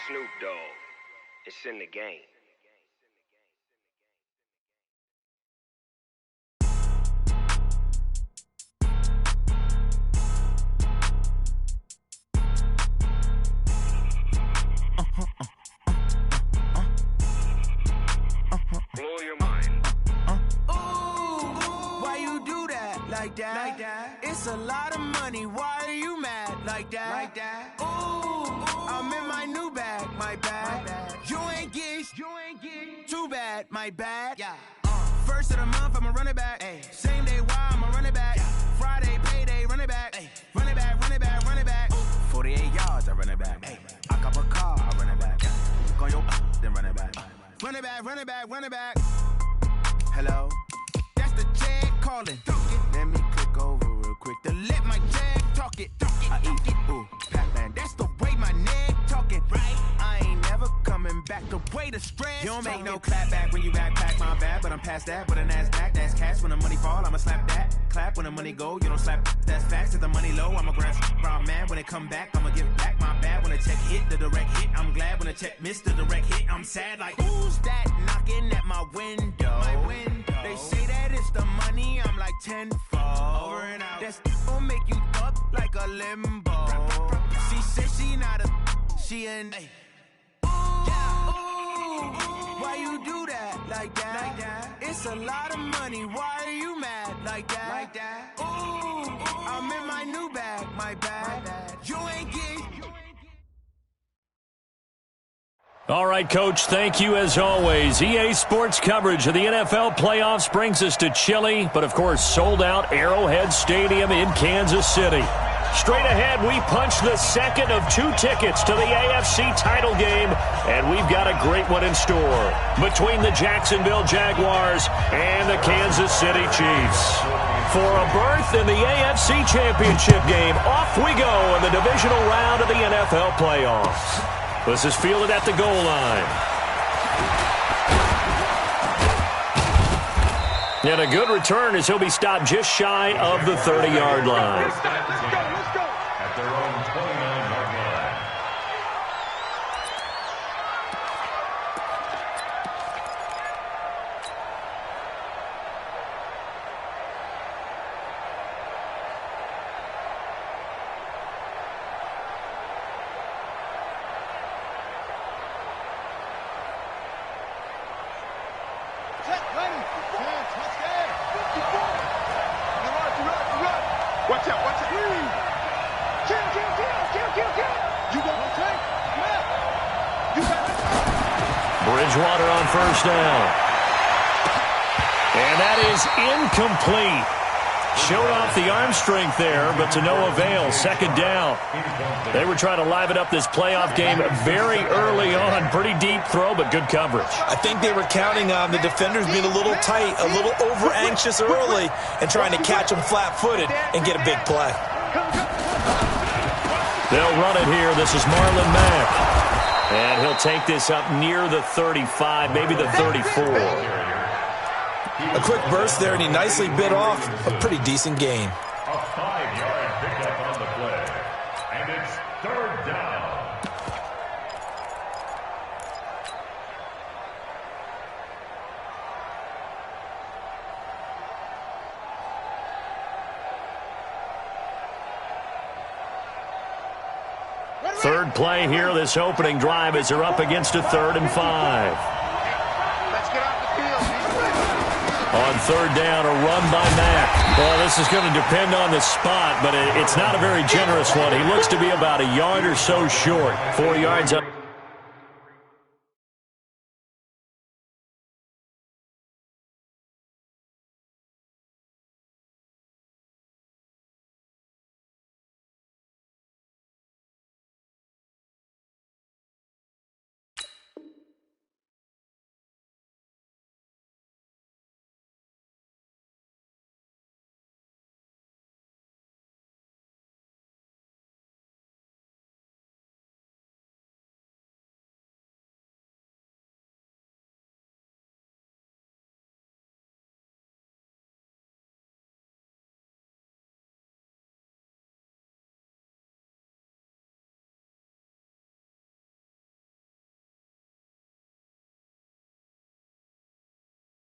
Snoop Dogg. It's in the game. Blow your mind. Why you do that like that? It's a lot of money. Why are you mad like that? I'm in my new bag, my bag. You ain't get too bad, my bad. Yeah. First of the month, I'ma run it back. Same day, why I'ma run it back. Friday, payday, run it back. Run it back, run it back, run it back. 48 yards, I run it back. I cop a car, I run it back. Go your then run it back. Run it back, run it back, run it back. Hello? That's the jag calling. Let me click over real quick to let my jag talk it. I eat it, ooh, Pac-Man. That's the way my neck talking. Right? I ain't never coming back the way the stress. You don't make no clap back when you backpack, my bad. But I'm past that with a NASDAQ. That's cash when the money fall, I'ma slap that. Clap when the money go, you don't slap. That's facts. If the money low, I'ma grab brown man. When it come back, I'ma give back my bad. When the check hit, the direct hit. I'm glad when the check missed the direct hit. I'm sad like, who's that knocking at my window? They say that it's the money, I'm like tenfold. Over and out. That's gon' make you up like a limbo. She said she not a, she an. Why you do that like that? It's a lot of money. Why are you mad like that? I'm in my new bag, my bag. You ain't get. All right, Coach, thank you as always. EA Sports coverage of the NFL playoffs brings us to chilly, but of course sold-out Arrowhead Stadium in Kansas City. Straight ahead, we punch the second of 2 tickets to the AFC title game, and we've got a great one in store between the Jacksonville Jaguars and the Kansas City Chiefs. For a berth in the AFC Championship game, off we go in the divisional round of the NFL playoffs. This is fielded at the goal line. And a good return as he'll be stopped just shy of the 30-yard line. Let's go. At their own 29-yard line. Watch out. Kill. You gonna take? Yeah. You got it. Bridgewater on first down. And that is incomplete. Showed off the arm strength there, but to no avail. Second down. They were trying to liven up this playoff game very early on. Pretty deep throw, but good coverage. I think they were counting on the defenders being a little tight, a little over-anxious early, and trying to catch them flat-footed and get a big play. They'll run it here. This is Marlon Mack. And he'll take this up near the 35, maybe the 34. A quick burst there, and he nicely bit off a pretty decent gain. A 5-yard pickup on the play. And it's third down. Third play here, this opening drive as they're up against a 3rd and 5. Let's get off the field. On third down, a run by Mack. Well, this is going to depend on the spot, but it's not a very generous one. He looks to be about a yard or so short. 4 yards up.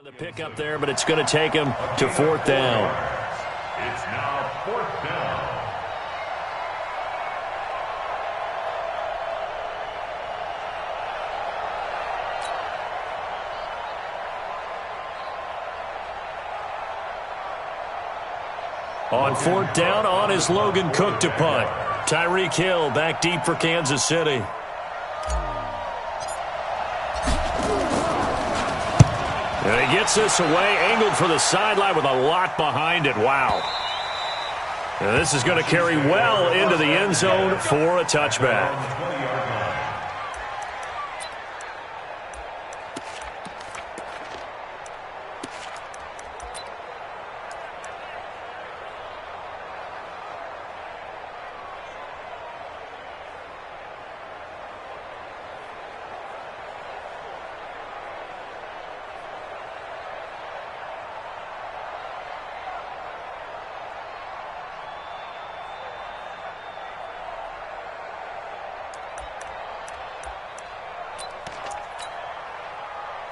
The pick up there, but it's going to take him to 4th down. It's now 4th down. On 4th down, on is Logan Cook to punt. Tyreek Hill back deep for Kansas City. And he gets this away, angled for the sideline with a lot behind it. Wow. And this is going to carry well into the end zone for a touchback.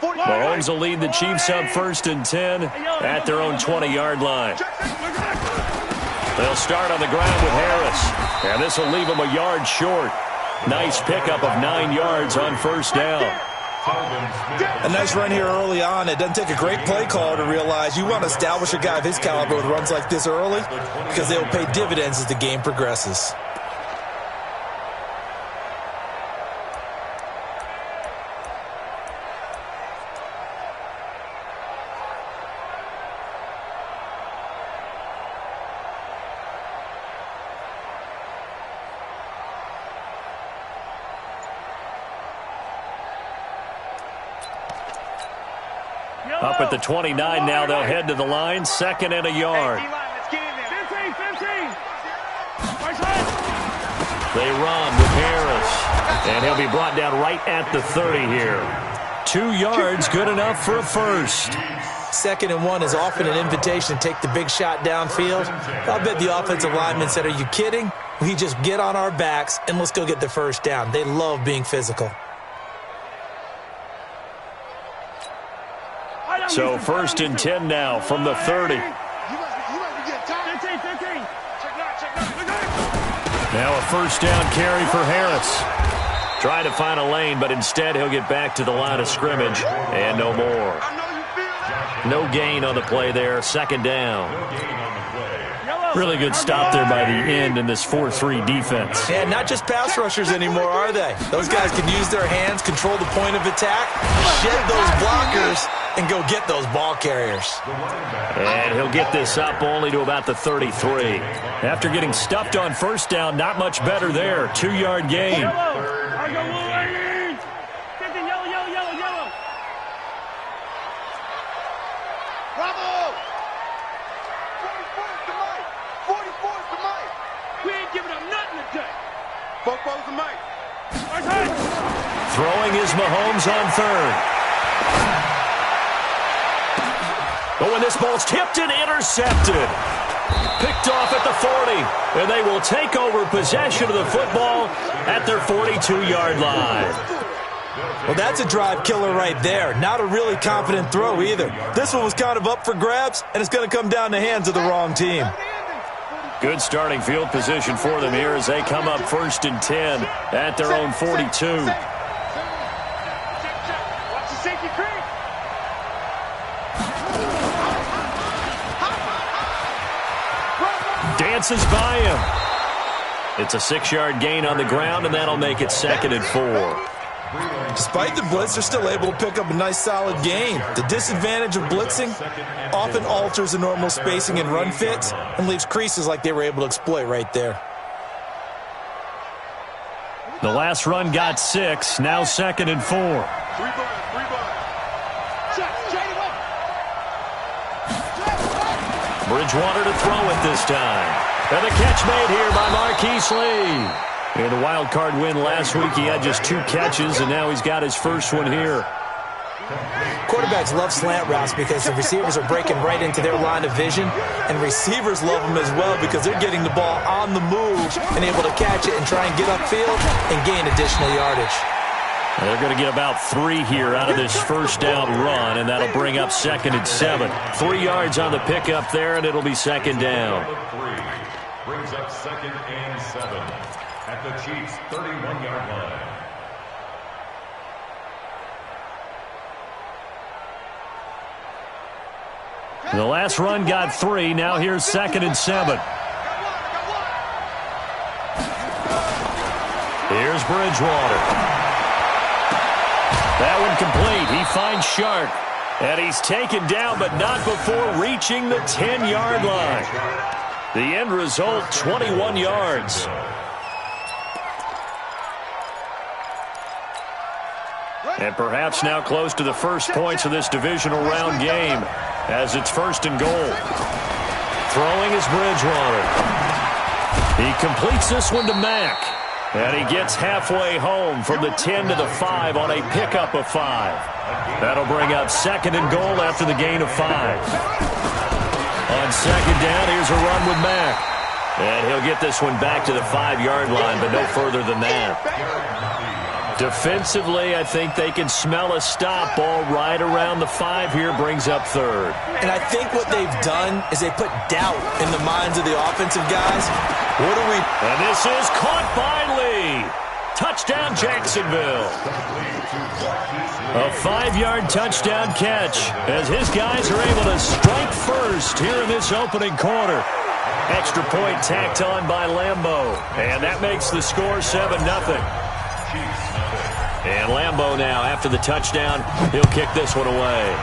Mahomes will lead the Chiefs up 1st and 10 at their own 20-yard line. They'll start on the ground with Harris, and this will leave them a yard short. Nice pickup of 9 yards on 1st down. A nice run here early on. It doesn't take a great play caller to realize you want to establish a guy of his caliber with runs like this early because they will pay dividends as the game progresses. Up at the 29 now, they'll head to the line, 2nd and a yard. They run with Harris, and he'll be brought down right at the 30 here. 2 yards, good enough for a first. 2nd and 1 is often an invitation to take the big shot downfield. I bet the offensive lineman said, "Are you kidding? We just get on our backs and let's go get the first down." They love being physical. So 1st and 10 now from the 30. Now a 1st down carry for Harris. Trying to find a lane, but instead he'll get back to the line of scrimmage and no more. No gain on the play there, 2nd down. Really good stop there by the end in this 4-3 defense. Yeah, not just pass rushers anymore, are they? Those guys can use their hands, control the point of attack, shed those blockers, and go get those ball carriers. And he'll get this up only to about the 33. After getting stuffed on 1st down, not much better there. 2-yard gain. Bravo! 44's to Mike. 44's to Mike. We ain't giving up nothing today. 44's to Mike. Throwing is Mahomes on 3rd. But when this ball's tipped and intercepted, picked off at the 40, and they will take over possession of the football at their 42-yard line. Well, that's a drive killer right there. Not a really confident throw either. This one was kind of up for grabs, and it's going to come down the hands of the wrong team. Good starting field position for them here as they come up 1st and 10 at their own 42. Dances by him. It's a 6-yard gain on the ground, and that'll make it 2nd and 4. Despite the blitz, they're still able to pick up a nice solid gain. The disadvantage of blitzing often alters the normal spacing and run fits and leaves creases like they were able to exploit right there. The last run got 6, now 2nd and 4. Bridgewater to throw it this time. And the catch made here by Marquise Lee. In the wild card win last week, he had just 2 catches, and now he's got his first one here. Quarterbacks love slant routes because the receivers are breaking right into their line of vision, and receivers love them as well because they're getting the ball on the move and able to catch it and try and get upfield and gain additional yardage. They're going to get about 3 here out of this first down run, and that'll bring up 2nd and 7. 3 yards on the pickup there, and it'll be 2nd down. Brings up 2nd and 7 at the Chiefs' 31-yard line. The last run got 3. Now here's 2nd and 7. Here's Bridgewater. That one complete. He finds Shark. And he's taken down, but not before reaching the 10-yard line. The end result, 21 yards. And perhaps now close to the first points of this divisional round game as it's 1st and goal. Throwing is Bridgewater. He completes this one to Mack. And he gets halfway home from the 10 to the 5 on a pickup of 5. That'll bring up 2nd and goal after the gain of 5. On 2nd down, here's a run with Mack. And he'll get this one back to the 5-yard line, but no further than that. Defensively, I think they can smell a stop ball right around the 5 here, brings up 3rd. And I think what they've done is they put doubt in the minds of the offensive guys. And this is caught by Lee. Touchdown, Jacksonville. A 5-yard touchdown catch as his guys are able to strike first here in this opening quarter. Extra point tacked on by Lambeau. And that makes the score 7-0. And Lambeau now, after the touchdown, he'll kick this one away.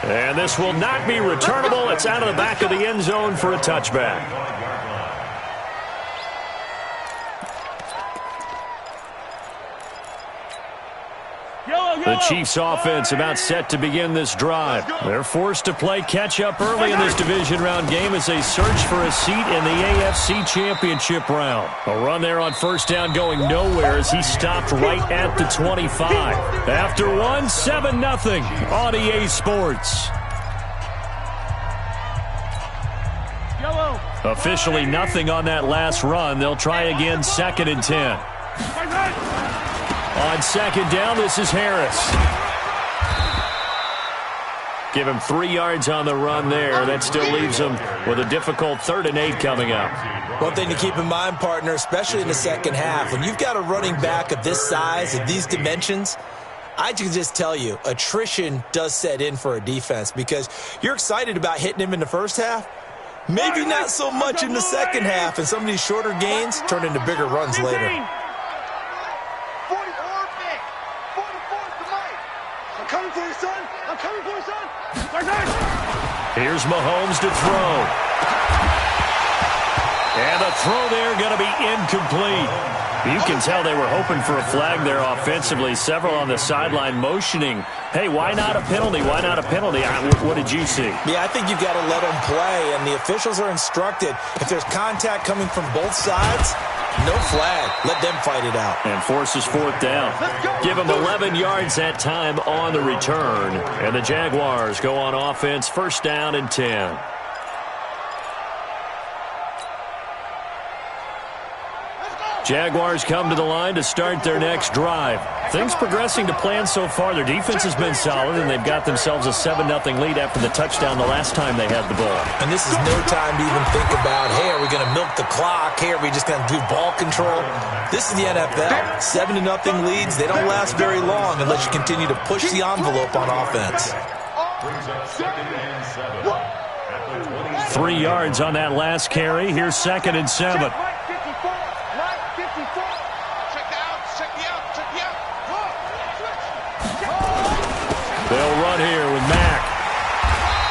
And this will not be returnable. It's out of the back of the end zone for a touchback. The Chiefs offense about set to begin this drive. They're forced to play catch-up early in this division round game as they search for a seat in the AFC Championship round. A run there on 1st down going nowhere as he stopped right at the 25. After 1, 7-0 on EA Sports. Officially nothing on that last run. They'll try again 2nd and 10. On 2nd down, this is Harris. Give him 3 yards on the run there. That still leaves him with a difficult 3rd and 8 coming up. One thing to keep in mind, partner, especially in the second half, when you've got a running back of this size, of these dimensions, I can just tell you, attrition does set in for a defense because you're excited about hitting him in the first half. Maybe not so much in the second half, and some of these shorter gains turn into bigger runs later. Here's Mahomes to throw. And the throw there going to be incomplete. You can tell they were hoping for a flag there offensively. Several on the sideline motioning, hey, why not a penalty? Why not a penalty? What did you see? Yeah, I think you've got to let them play, and the officials are instructed. If there's contact coming from both sides, no flag. Let them fight it out. And forces 4th down. Give them 11 yards that time on the return. And the Jaguars go on offense, 1st down and 10. Jaguars come to the line to start their next drive. Things progressing to plan so far. Their defense has been solid, and they've got themselves a 7-0 lead after the touchdown the last time they had the ball. And this is no time to even think about, hey, are we going to milk the clock? Hey, are we just going to do ball control? This is the NFL. 7-0 leads, they don't last very long unless you continue to push the envelope on offense. 3 yards on that last carry. Here's 2nd and 7. They'll run here with Mack.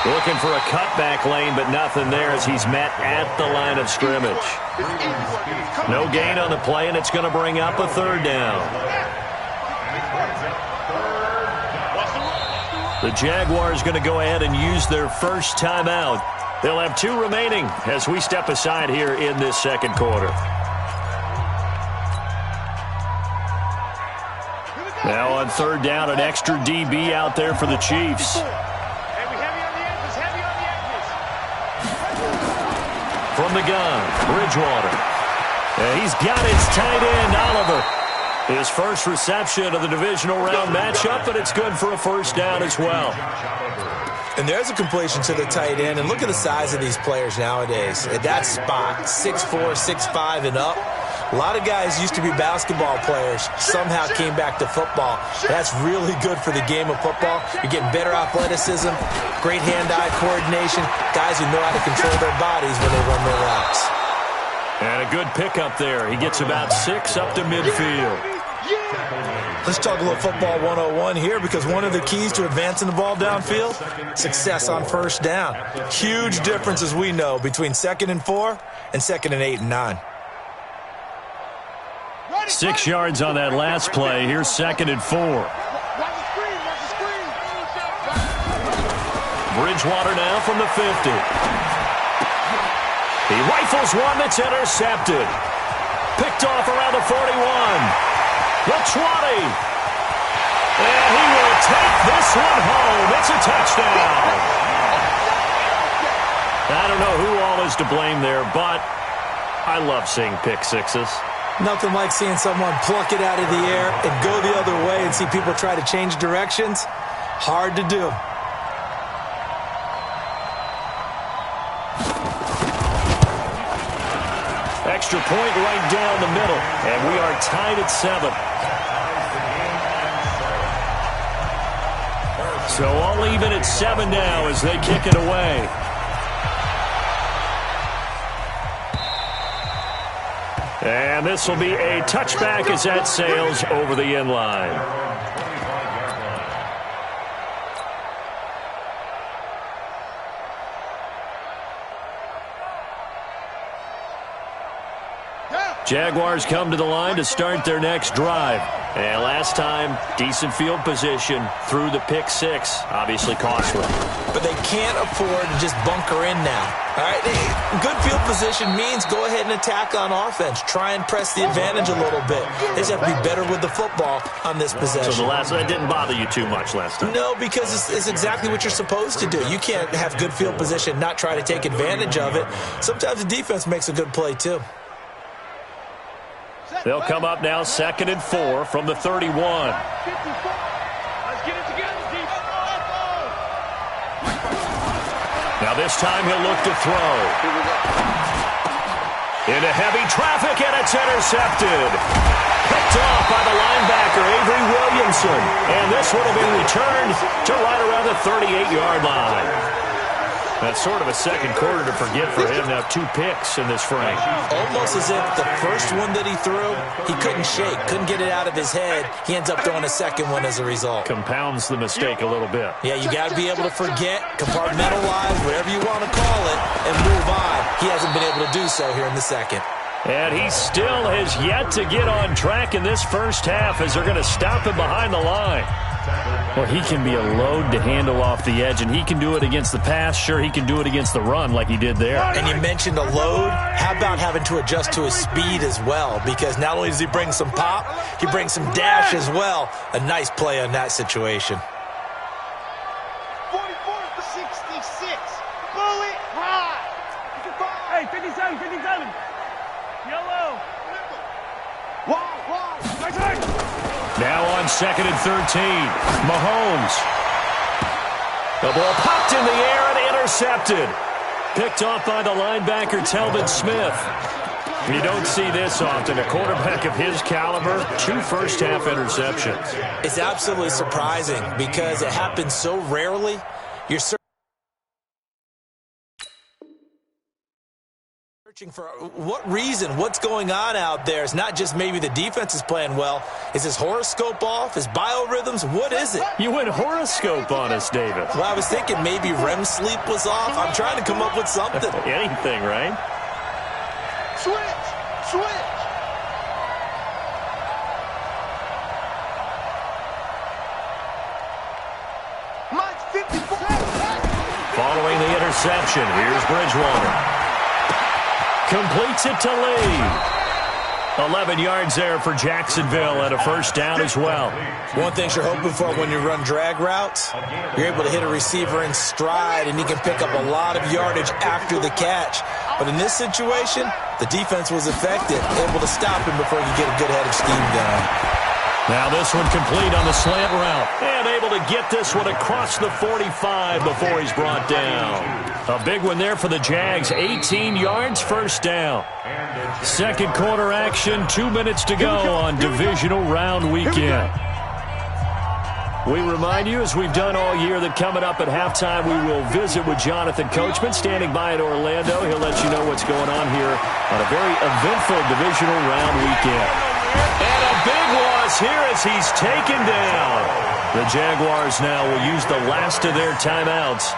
Looking for a cutback lane, but nothing there as he's met at the line of scrimmage. No gain on the play, and it's going to bring up a 3rd down. The Jaguars going to go ahead and use their first timeout. They'll have 2 remaining as we step aside here in this second quarter. Now on 3rd down, an extra DB out there for the Chiefs. From the gun, Bridgewater. And he's got his tight end, Oliver. His first reception of the divisional round matchup, but it's good for a first down as well. And there's a completion to the tight end. And look at the size of these players nowadays. At that spot, 6'4", 6'5", and up. A lot of guys used to be basketball players, somehow came back to football. That's really good for the game of football. You're getting better athleticism, great hand-eye coordination, guys who know how to control their bodies when they run their routes. And a good pickup there. He gets about 6 up to midfield. Let's talk a little football 101 here, because one of the keys to advancing the ball downfield, success on first down. Huge difference, as we know, between 2nd and 4 and 2nd and 8 and 9. 6 yards on that last play. Here's 2nd and 4. Bridgewater now from the 50. He rifles one that's intercepted. Picked off around the 41. The 20. And he will take this one home. It's a touchdown. I don't know who all is to blame there, but I love seeing pick sixes. Nothing like seeing someone pluck it out of the air and go the other way and see people try to change directions. Hard to do. Extra point right down the middle, and we are tied at 7. So all even at 7 now as they kick it away. And this will be a touchback as that sails over the end line. Jaguars come to the line to start their next drive. And last time, decent field position through the pick 6. Obviously costly. But they can't afford to just bunker in now. All right, good field position means go ahead and attack on offense. Try and press the advantage a little bit. They just have to be better with the football on this possession. So that didn't bother you too much last time? No, because it's exactly what you're supposed to do. You can't have good field position, not try to take advantage of it. Sometimes the defense makes a good play too. They'll come up now 2nd and 4 from the 31. Now this time he'll look to throw. Into heavy traffic, and it's intercepted. Picked off by the linebacker, Avery Williamson. And this would have been returned to right around the 38-yard line. That's sort of a second quarter to forget for him. Now 2 picks in this frame. Almost as if the first one that he threw, he couldn't shake, couldn't get it out of his head. He ends up throwing a second one as a result. Compounds the mistake a little bit. Yeah, you got to be able to forget, compartmentalize, whatever you want to call it, and move on. He hasn't been able to do so here in the second. And he still has yet to get on track in this first half as they're going to stop him behind the line. Well, he can be a load to handle off the edge, and he can do it against the pass. Sure, he can do it against the run like he did there. And you mentioned a load. How about having to adjust to his speed as well? Because not only does he bring some pop, he brings some dash as well. A nice play on that situation. 44-66. Bullet ride. Hey, 57, 57. Yellow. Wide. Right side. Now on 2nd and 13, Mahomes. The ball popped in the air and intercepted. Picked off by the linebacker, Telvin Smith. You don't see this often. A quarterback of his caliber, 2 first-half interceptions. It's absolutely surprising because it happens so rarely. You're searching for what reason, what's going on out there. It's not just maybe the defense is playing well. Is his horoscope off? His biorhythms? What is it? You went horoscope on us, David. Well, I was thinking maybe REM sleep was off. I'm trying to come up with something. Anything, right? Switch. Mike's 54. Following the interception, here's Bridgewater. Completes it to Lee. 11 yards there for Jacksonville and a first down as well. One thing you're hoping for when you run drag routes, you're able to hit a receiver in stride and he can pick up a lot of yardage after the catch. But in this situation, the defense was effective, able to stop him before he could get a good head of steam going. Now this one complete on the slant route. And able to get this one across the 45 before he's brought down. A big one there for the Jags. 18 yards, first down. Second quarter action, 2 minutes to go on divisional round weekend. We remind you, as we've done all year, that coming up at halftime, we will visit with Jonathan Coachman, standing by in Orlando. He'll let you know what's going on here on a very eventful divisional round weekend. And a big loss here as he's taken down. The Jaguars now will use the last of their timeouts.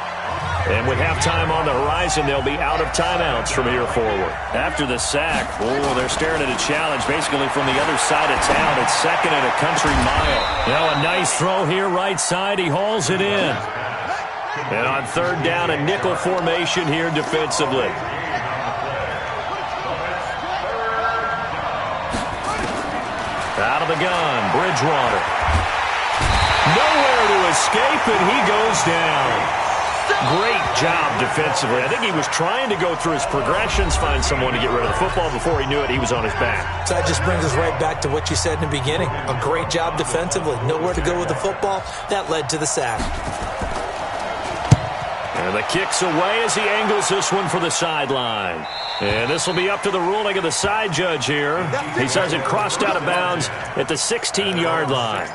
And with halftime on the horizon, they'll be out of timeouts from here forward. After the sack, they're staring at a challenge basically from the other side of town. It's second and a country mile. Now a nice throw here right side. He hauls it in. And on third down, a nickel formation here defensively. Out of the gun, Bridgewater. Nowhere to escape, and he goes down. Great job defensively. I think he was trying to go through his progressions, find someone to get rid of the football. Before he knew it, he was on his back. So that just brings us right back to what you said in the beginning. A great job defensively. Nowhere to go with the football. That led to the sack. And the kick's away as he angles this one for the sideline. And this will be up to the ruling of the side judge here. He says it crossed out of bounds at the 16-yard line.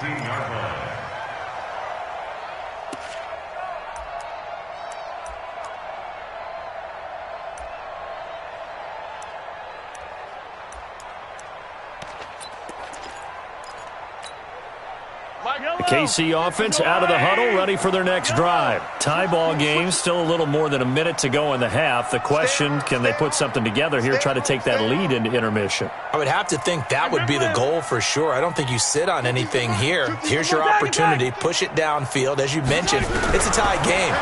The KC offense out of the huddle, ready for their next drive. Tie ball game, still a little more than a minute to go in the half. The question, can they put something together here, try to take that lead into intermission? I would have to think that would be the goal for sure. I don't think you sit on anything here. Here's your opportunity. Push it downfield. As you mentioned, it's a tie game.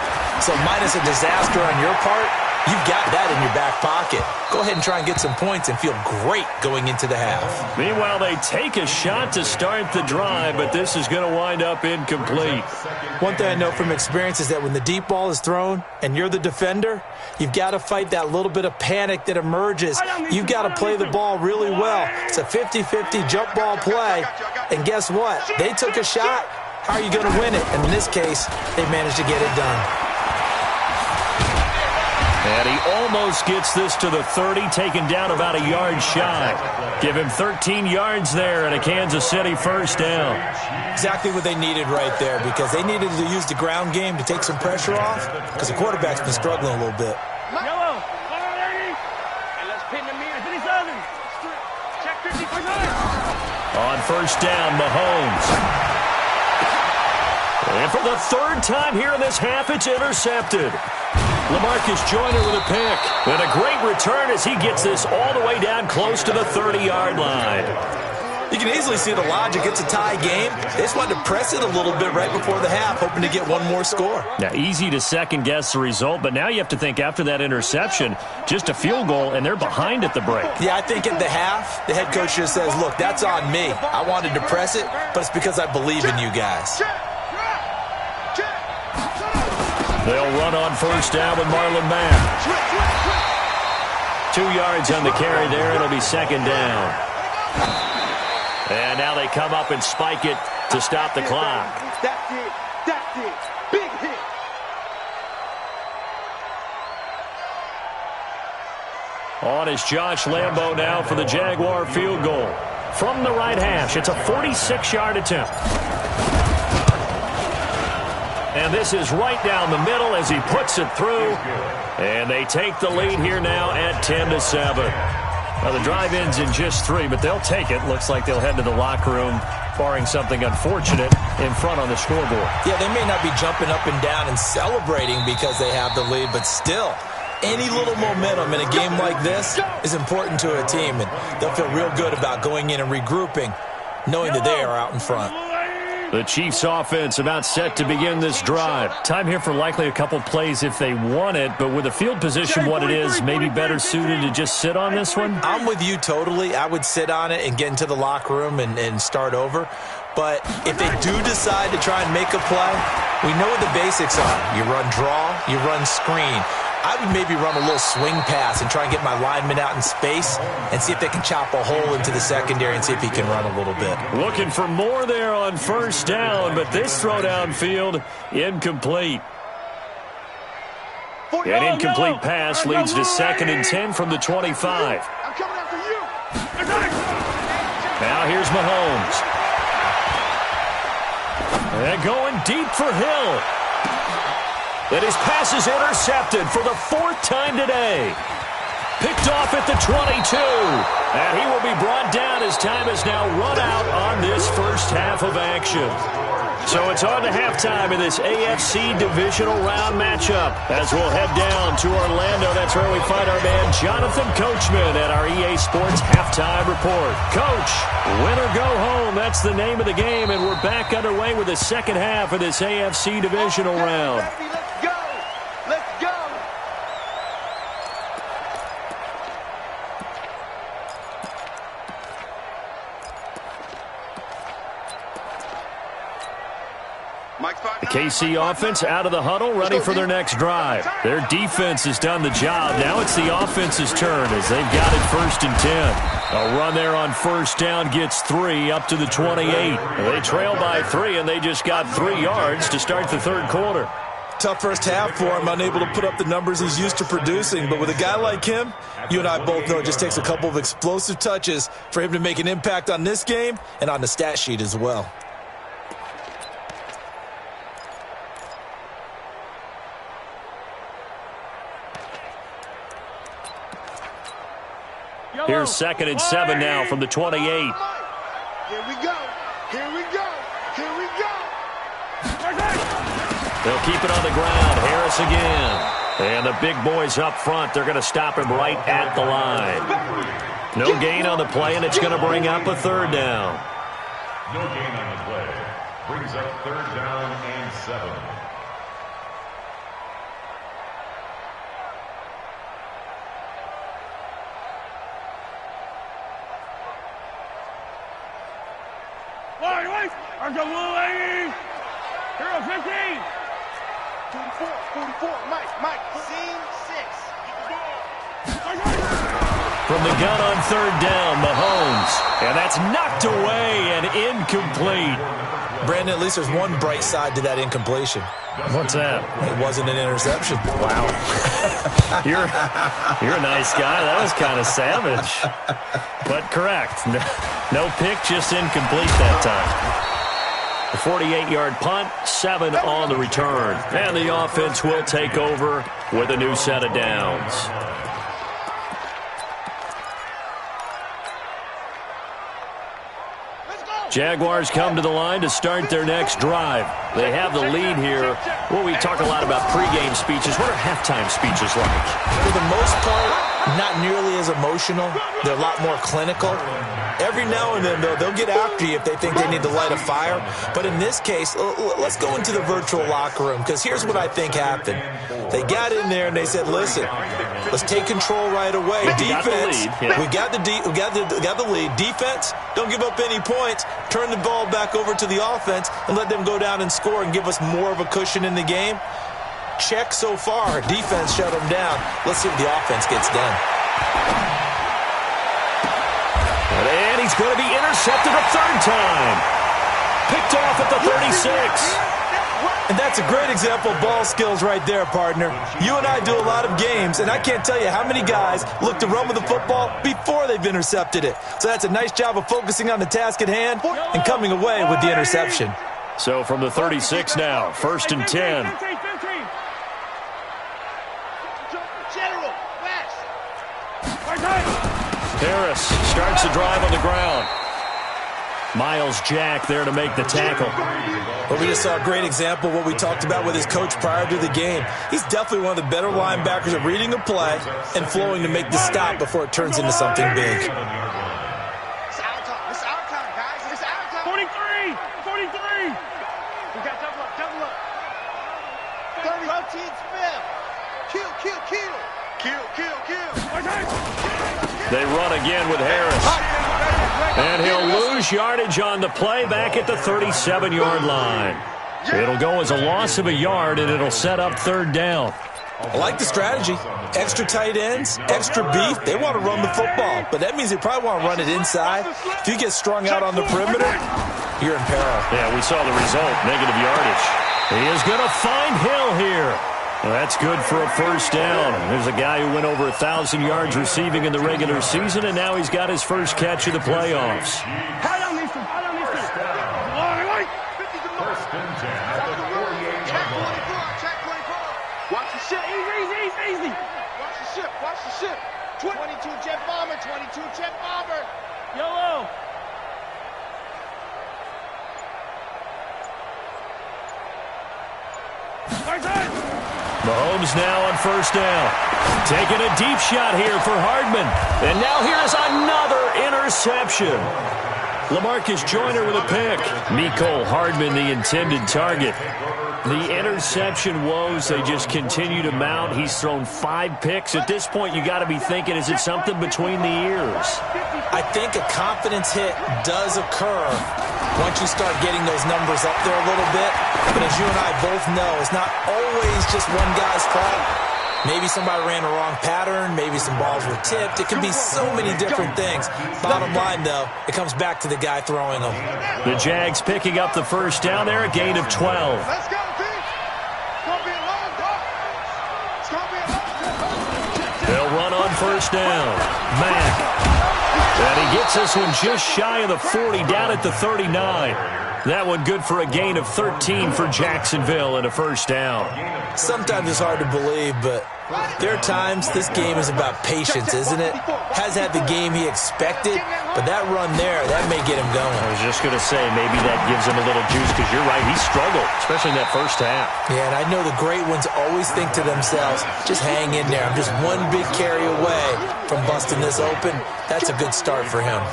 So minus a disaster on your part, you've got that in your back pocket. Go ahead and try and get some points and feel great going into the half. Meanwhile, they take a shot to start the drive, but this is going to wind up incomplete. One thing I know from experience is that when the deep ball is thrown and you're the defender, you've got to fight that little bit of panic that emerges. You've got to play the ball really well. It's a 50-50 jump ball play, and guess what? They took a shot. How are you going to win it? And in this case, they managed to get it done. And he almost gets this to the 30, taken down about a yard shy. Give him 13 yards there and a Kansas City first down. Exactly what they needed right there, because they needed to use the ground game to take some pressure off, because the quarterback's been struggling a little bit. Yellow. And let's pin the meter to these others. Check 50 for 9. On first down, Mahomes. And for the third time here in this half, it's intercepted. LaMarcus Joyner with a pick. And a great return as he gets this all the way down close to the 30-yard line. You can easily see the logic. It's a tie game. They just wanted to press it a little bit right before the half, hoping to get one more score. Now, easy to second-guess the result, but now you have to think after that interception, just a field goal, and they're behind at the break. Yeah, I think at the half, the head coach just says, look, that's on me. I wanted to press it, but it's because I believe in you guys. They'll run on first down with Marlon Mack. 2 yards on the carry there. It'll be second down. And now they come up and spike it to stop the clock. That's it. That's it. Big hit. On is Josh Lambo now for the Jaguar field goal. From the right hash, it's a 46-yard attempt. And this is right down the middle as he puts it through. And they take the lead here now at 10-7. Well, the drive ends in just 3, but they'll take it. Looks like they'll head to the locker room, barring something unfortunate, in front on the scoreboard. Yeah, they may not be jumping up and down and celebrating because they have the lead, but still, any little momentum in a game like this is important to a team, and they'll feel real good about going in and regrouping, knowing that they are out in front. The Chiefs offense about set to begin this drive. Time here for likely a couple plays if they want it, but with the field position what it is, maybe better suited to just sit on this one? I'm with you totally. I would sit on it and get into the locker room and start over. But if they do decide to try and make a play, we know what the basics are. You run draw, you run screen. I would maybe run a little swing pass and try and get my lineman out in space and see if they can chop a hole into the secondary and see if he can run a little bit. Looking for more there on first down, but this throw downfield, incomplete. An incomplete pass leads to 2nd and 10 from the 25. I'm coming after you. Now here's Mahomes. And going deep for Hill. And his pass is intercepted for the 4th time today. Picked off at the 22. And he will be brought down as time has now run out on this first half of action. So it's on to halftime in this AFC divisional round matchup. As we'll head down to Orlando, that's where we find our man Jonathan Coachman at our EA Sports Halftime Report. Coach, win or go home, that's the name of the game, and we're back underway with the second half of this AFC divisional round. Baby, let's go. Let's go. The KC offense out of the huddle, ready for their next drive. Their defense has done the job. Now it's the offense's turn as they've got it 1st and 10. A run there on first down gets 3 up to the 28. They trail by 3, and they just got 3 yards to start the third quarter. Tough first half for him, unable to put up the numbers he's used to producing. But with a guy like him, you and I both know it just takes a couple of explosive touches for him to make an impact on this game and on the stat sheet as well. Here's 2nd and 7 now from the 28. Here we go. Here we go. Here we go. They'll keep it on the ground. Harris again. And the big boys up front, they're going to stop him right at the line. No gain on the play, and it's going to bring up a 3rd down. No gain on the play. Brings up 3rd down and 7. Hero 15. 44. Mike. Scene 6. From the gun on 3rd down, Mahomes. And that's knocked away and incomplete. Brandon, at least there's one bright side to that incompletion. What's that? It wasn't an interception. Wow. You're a nice guy. That was kind of savage. But correct. No pick, just incomplete that time. A 48-yard punt, 7 on the return. And the offense will take over with a new set of downs. Jaguars come to the line to start their next drive. They have the lead here. Well, we talk a lot about pregame speeches. What are halftime speeches like? For the most part, not nearly as emotional. They're a lot more clinical. Every now and then, though, they'll get after you if they think they need to light a fire. But in this case, let's go into the virtual locker room, because here's what I think happened. They got in there and they said, listen, let's take control right away. Defense, we got the lead. Defense, don't give up any points. Turn the ball back over to the offense and let them go down and score and give us more of a cushion in the game. Check so far. Defense shut them down. Let's see what the offense gets done. And he's going to be intercepted a 3rd time. Picked off at the 36. And that's a great example of ball skills right there, partner. You and I do a lot of games, and I can't tell you how many guys look to run with the football before they've intercepted it. So that's a nice job of focusing on the task at hand and coming away with the interception. So from the 36 now, 1st and 10. Harris starts the drive on the ground. Miles Jack there to make the tackle. Well, we just saw a great example of what we talked about with his coach prior to the game. He's definitely one of the better linebackers at reading a play and flowing to make the stop before it turns into something big. It's our time. It's our time, guys. It's our time. 43. We got double up. 30. Rotates 5th. Kill. They run again with Harris. And he'll lose yardage on the play back at the 37-yard line. It'll go as a loss of a yard, and it'll set up 3rd down. I like the strategy. Extra tight ends, extra beef. They want to run the football, but that means they probably want to run it inside. If you get strung out on the perimeter, you're in peril. Yeah, we saw the result, negative yardage. He is going to find Hill here. Well, that's good for a first down. There's a guy who went over 1,000 yards receiving in the regular season, and now he's got his first catch of the playoffs. First and 10 at the 48-yard line. Check 24. Watch the ship. Easy. Watch the ship. 22 jet bomber. YOLO. Mahomes now on first down. Taking a deep shot here for Hardman. And now here's another interception. LaMarcus Joyner with a pick. Mecole Hardman, the intended target. The interception woes, they just continue to mount. He's thrown 5 picks. At this point, you got to be thinking, is it something between the ears? I think a confidence hit does occur once you start getting those numbers up there a little bit. But as you and I both know, it's not always just one guy's fault. Maybe somebody ran a wrong pattern. Maybe some balls were tipped. It can be so many different things. Bottom line, though, it comes back to the guy throwing them. The Jags picking up the first down there, a gain of 12. Let's go, team. It's going to be a long drive. It's going to be a long drive. They'll run on first down. Mack. And he gets this one just shy of the 40, down at the 39. That one good for a gain of 13 for Jacksonville and a first down. Sometimes it's hard to believe, but there are times this game is about patience, isn't it? Has had the game he expected, but that run there, that may get him going. I was just going to say, maybe that gives him a little juice, because you're right, he struggled, especially in that first half. Yeah, and I know the great ones always think to themselves, just hang in there. I'm just one big carry away from busting this open. That's a good start for him.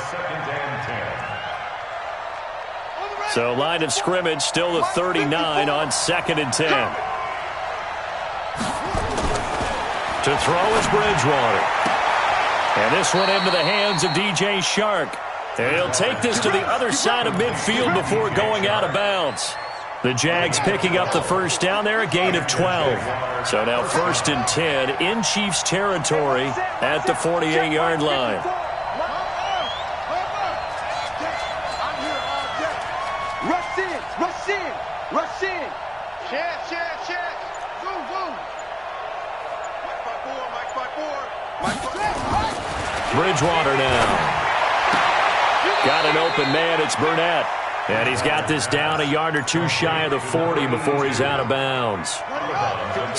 So line of scrimmage, still the 39 on 2nd and 10. To throw is Bridgewater. And this one into the hands of DJ Shark. And he'll take this to the other side of midfield before going out of bounds. The Jags picking up the first down there, a gain of 12. So now 1st and 10 in Chiefs territory at the 48-yard line. Rush in. Check. Boom. Mike 5-4. Bridgewater now. Got an open man, it's Burnett. And he's got this down a yard or two shy of the 40 before he's out of bounds.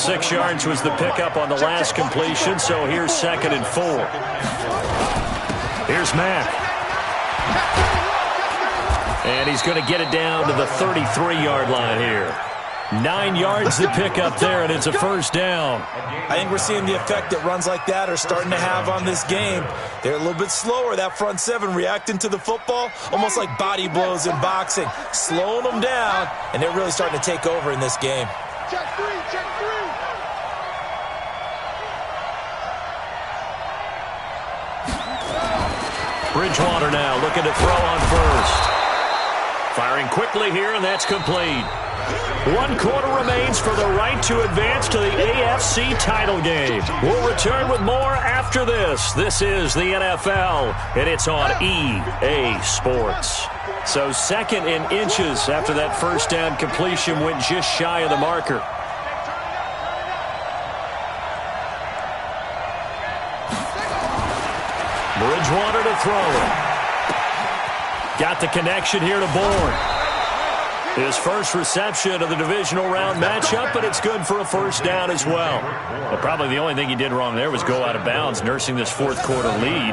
6 yards was the pickup on the last completion, so here's 2nd and 4. Here's Mack. And he's going to get it down to the 33-yard line here. 9 yards to pick up there, and it's a first down. I think we're seeing the effect that runs like that are starting to have on this game. They're a little bit slower, that front seven, reacting to the football, almost like body blows in boxing, slowing them down, and they're really starting to take over in this game. Check three. Bridgewater now looking to throw on first. Firing quickly here, and that's complete. 1 quarter remains for the right to advance to the AFC title game. We'll return with more after this. This is the NFL, and it's on EA Sports. So 2nd and inches after that first down completion went just shy of the marker. Bridgewater to throw it. Got the connection here to Bourne. His first reception of the divisional round matchup, but it's good for a first down as well. But probably the only thing he did wrong there was go out of bounds, nursing this 4th quarter lead.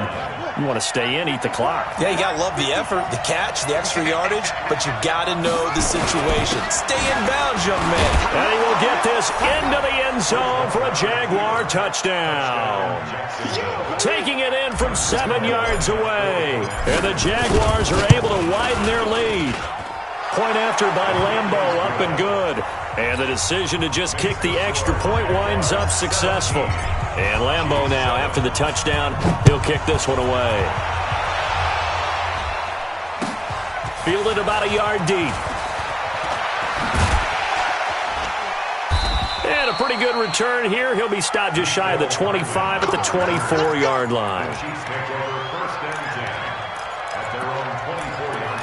You want to stay in, eat the clock. Yeah, you got to love the effort, the catch, the extra yardage, but you got to know the situation. Stay in bounds, young man. And he will get this into the end zone for a Jaguar touchdown. Taking it in from 7 yards away. And the Jaguars are able to widen their lead. Point after by Lambeau, up and good. And the decision to just kick the extra point winds up successful. And Lambeau now, after the touchdown, he'll kick this one away. Fielded about a yard deep. And a pretty good return here. He'll be stopped just shy of the 25 at the 24-yard line. The Chiefs take over 1st and 10 at their own 24-yard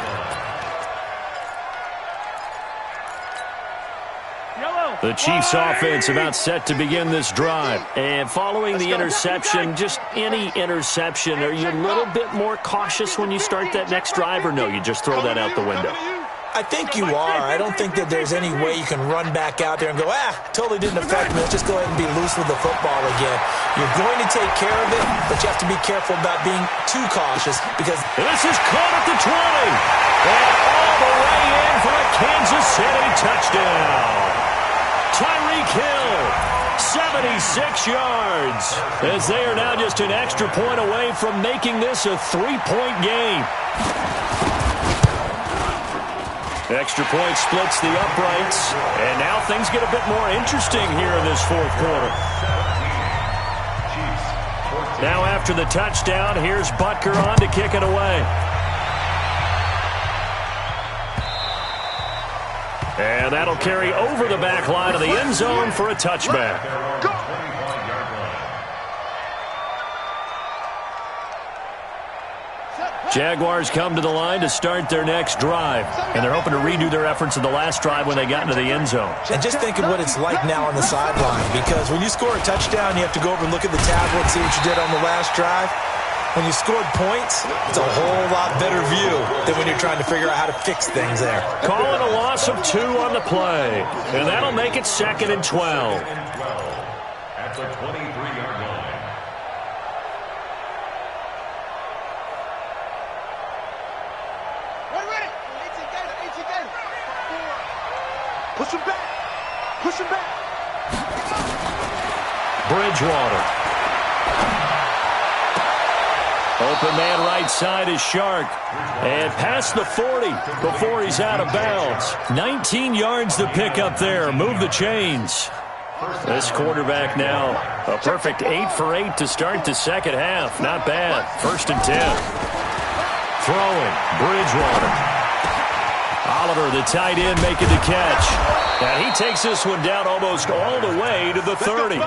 line. The Chiefs offense about set to begin this drive. And following the interception, just any interception, are you a little bit more cautious when you start that next drive, or no, you just throw that out the window? I think you are. I don't think that there's any way you can run back out there and go, totally didn't affect me. Let's just go ahead and be loose with the football again. You're going to take care of it, but you have to be careful about being too cautious because this is caught at the 20. And all the way in for a Kansas City touchdown. Tyreek Hill, 76 yards, as they are now just an extra point away from making this a 3-point game. Extra point splits the uprights, and now things get a bit more interesting here in this 4th quarter. Now after the touchdown, here's Butker on to kick it away. And that'll carry over the back line of the end zone for a touchback. Jaguars come to the line to start their next drive, and they're hoping to redo their efforts in the last drive when they got into the end zone. And just think of what it's like now on the sideline, because when you score a touchdown, you have to go over and look at the tablet and see what you did on the last drive. When you scored points, it's a whole lot better view than when you're trying to figure out how to fix things there. Calling a loss of 2 on the play, and that'll make it 2nd and 12. At the 23-yard line. Push him back. Push him back. Bridgewater. Open man right side is Shark. And past the 40 before he's out of bounds. 19 yards to pick up there. Move the chains. This quarterback now a perfect 8 for 8 to start the second half. Not bad. 1st and 10. Throwing. Bridgewater. Oliver, the tight end, making the catch. And he takes this one down almost all the way to the 30.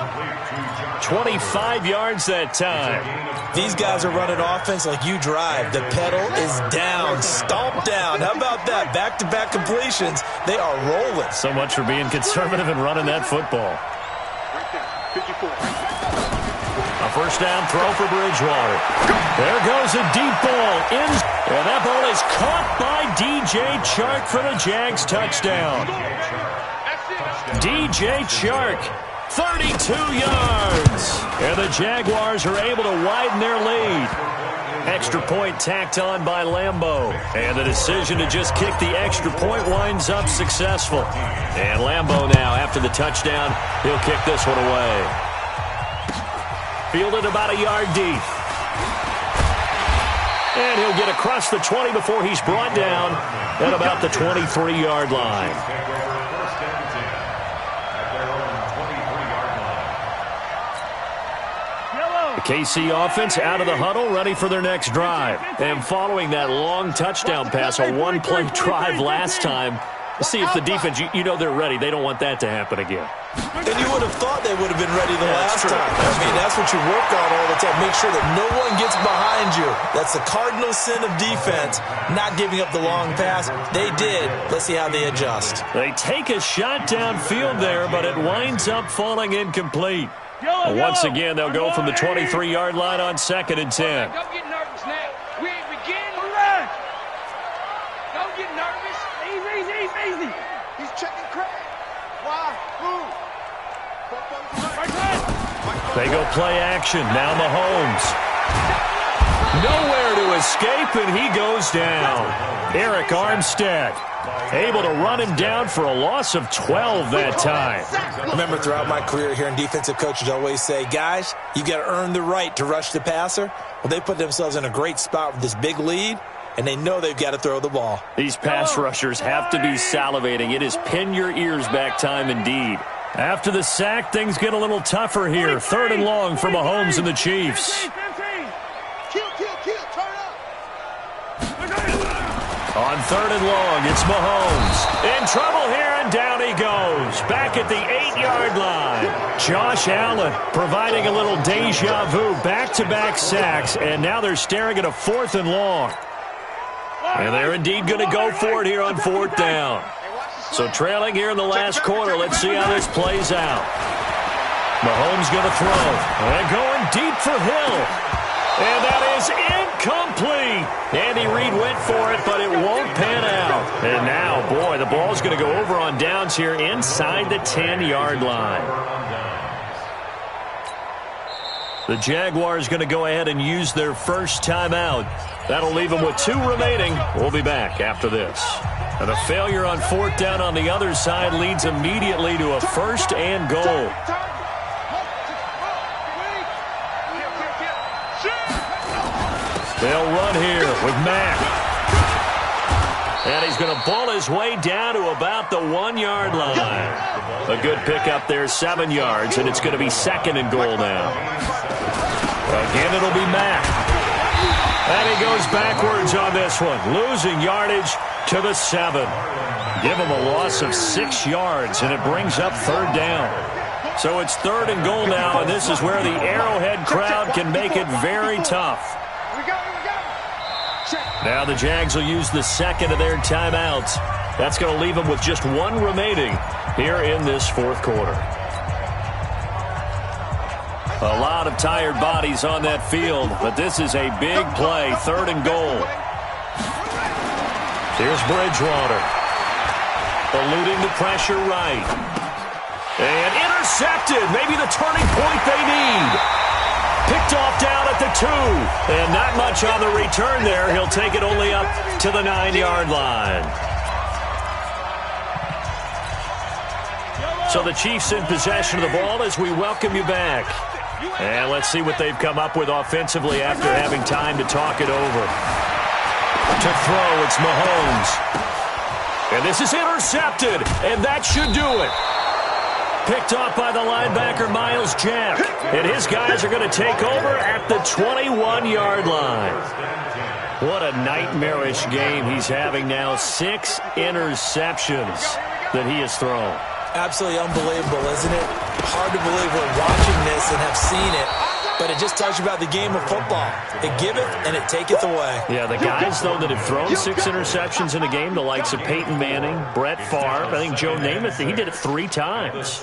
25 yards that time. These guys are running offense like you drive. The pedal is down, stomped down. How about that? Back-to-back completions. They are rolling. So much for being conservative and running that football. A 1st down throw for Bridgewater. There goes a deep ball. And that ball is caught by DJ Chark for the Jags touchdown. DJ Chark, 32 yards. And the Jaguars are able to widen their lead. Extra point tacked on by Lambeau. And the decision to just kick the extra point winds up successful. And Lambeau now, after the touchdown, he'll kick this one away. Fielded about a yard deep. And he'll get across the 20 before he's brought down at about the 23-yard line. The KC offense out of the huddle, ready for their next drive. And following that long touchdown pass, a 1-play drive last time, let's see if the defense, you know they're ready. They don't want that to happen again. And you would have thought they would have been ready the last time. I mean, that's what you work on all the time. Make sure that no one gets behind you. That's the cardinal sin of defense, not giving up the long pass. They did. Let's see how they adjust. They take a shot downfield there, but it winds up falling incomplete. Once again, they'll go from the 23-yard line on 2nd and 10. Don't get nervous now. We ain't beginning to run. Don't get nervous. Easy. He's checking Craig. Why? Move. They go play action. Now Mahomes. Nowhere to escape, and he goes down. Eric Armstead able to run him down for a loss of 12 that time. Remember, throughout my career here in defensive coaches always say, guys, you got to earn the right to rush the passer. Well, they put themselves in a great spot with this big lead, and they know they've got to throw the ball. These pass rushers have to be salivating. It is pin your ears back time indeed. After the sack, things get a little tougher here. 3rd and long for Mahomes and the Chiefs. On 3rd and long, it's Mahomes. In trouble here, and down he goes. Back at the 8-yard line. Josh Allen providing a little deja vu. Back-to-back sacks, and now they're staring at a 4th and long. And they're indeed going to go for it here on 4th down. So trailing here in the last quarter, let's see how this plays out. Mahomes going to throw. And going deep for Hill. And that is incomplete. Andy Reid went for it, but it won't pan out. And now, boy, the ball's going to go over on downs here inside the 10-yard line. The Jaguars going to go ahead and use their first timeout. That'll leave them with 2 remaining. We'll be back after this. And a failure on 4th down on the other side leads immediately to a 1st and goal. They'll run here with Mack. And he's going to ball his way down to about the 1-yard line. A good pickup there, 7 yards, and it's going to be 2nd and goal now. Again, it'll be Mack. And he goes backwards on this one, losing yardage to the 7. Give him a loss of 6 yards, and it brings up 3rd down. So it's 3rd and goal now, and this is where the Arrowhead crowd can make it very tough. Now the Jags will use the 2nd of their timeouts. That's going to leave them with just 1 remaining here in this 4th quarter. A lot of tired bodies on that field, but this is a big play, 3rd and goal. Here's Bridgewater. Eluding the pressure right. And intercepted. Maybe the turning point they need. Picked off down at the 2. And not much on the return there. He'll take it only up to the 9-yard line. So the Chiefs in possession of the ball as we welcome you back. And let's see what they've come up with offensively after having time to talk it over. To throw, it's Mahomes. And this is intercepted. And that should do it. Picked off by the linebacker, Miles Jack. And his guys are going to take over at the 21-yard line. What a nightmarish game he's having now. 6 interceptions that he has thrown. Absolutely unbelievable, isn't it? Hard to believe we're watching this and have seen it, but it just tells you about the game of football. It giveth and it taketh away. Yeah, the guys, though, that have thrown 6 interceptions in a game, the likes of Peyton Manning, Brett Favre, I think Joe Namath, he did it 3 times.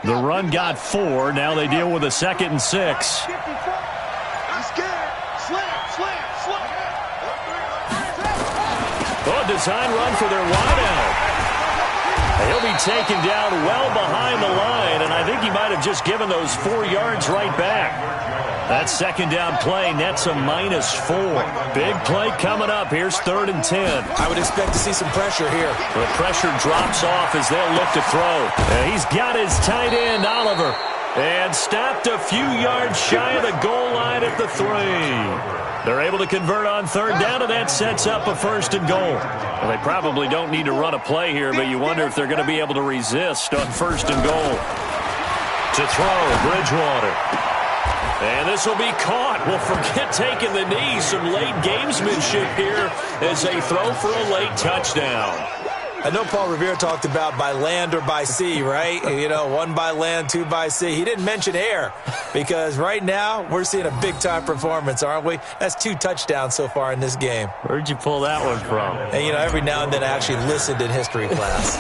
The run got 4. Now they deal with a 2nd and 6. Oh, design run for their wideout. He'll be taken down well behind the line, and I think he might have just given those 4 yards right back. That 2nd down play nets a -4. Big play coming up. Here's 3rd and 10. I would expect to see some pressure here. The pressure drops off as they'll look to throw. And he's got his tight end, Oliver, and stopped a few yards shy of the goal line at the 3. They're able to convert on 3rd down, and that sets up a 1st and goal. Well, they probably don't need to run a play here, but you wonder if they're going to be able to resist on 1st and goal. To throw, Bridgewater. And this will be caught. Well, forget taking the knee. Some late gamesmanship here as they throw for a late touchdown. I know Paul Revere talked about by land or by sea, right? You know, 1 by land, 2 by sea. He didn't mention air because right now we're seeing a big-time performance, aren't we? That's 2 touchdowns so far in this game. Where'd you pull that one from? And, you know, every now and then I actually listened in history class.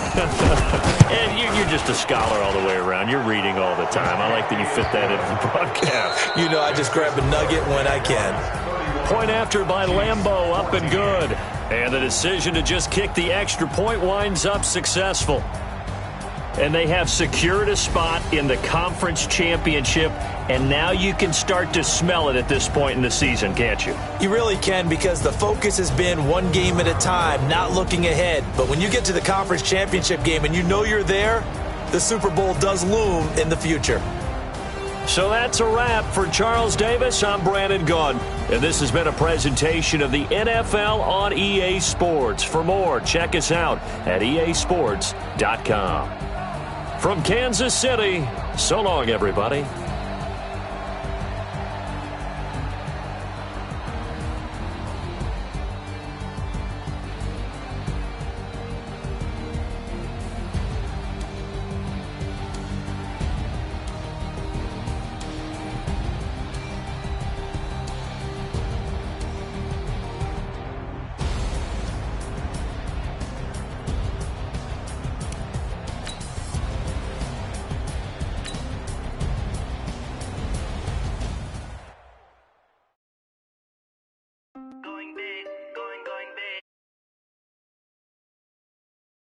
And you're just a scholar all the way around. You're reading all the time. I like that you fit that into the broadcast. You know, I just grab a nugget when I can. Point after by Lambeau, up and good. And the decision to just kick the extra point winds up successful. And they have secured a spot in the conference championship, and now you can start to smell it at this point in the season, can't you? You really can, because the focus has been 1 game at a time, not looking ahead. But when you get to the conference championship game and you know you're there, the Super Bowl does loom in the future. So that's a wrap for Charles Davis. I'm Brandon Gunn, and this has been a presentation of the NFL on EA Sports. For more, check us out at easports.com. From Kansas City, so long, everybody.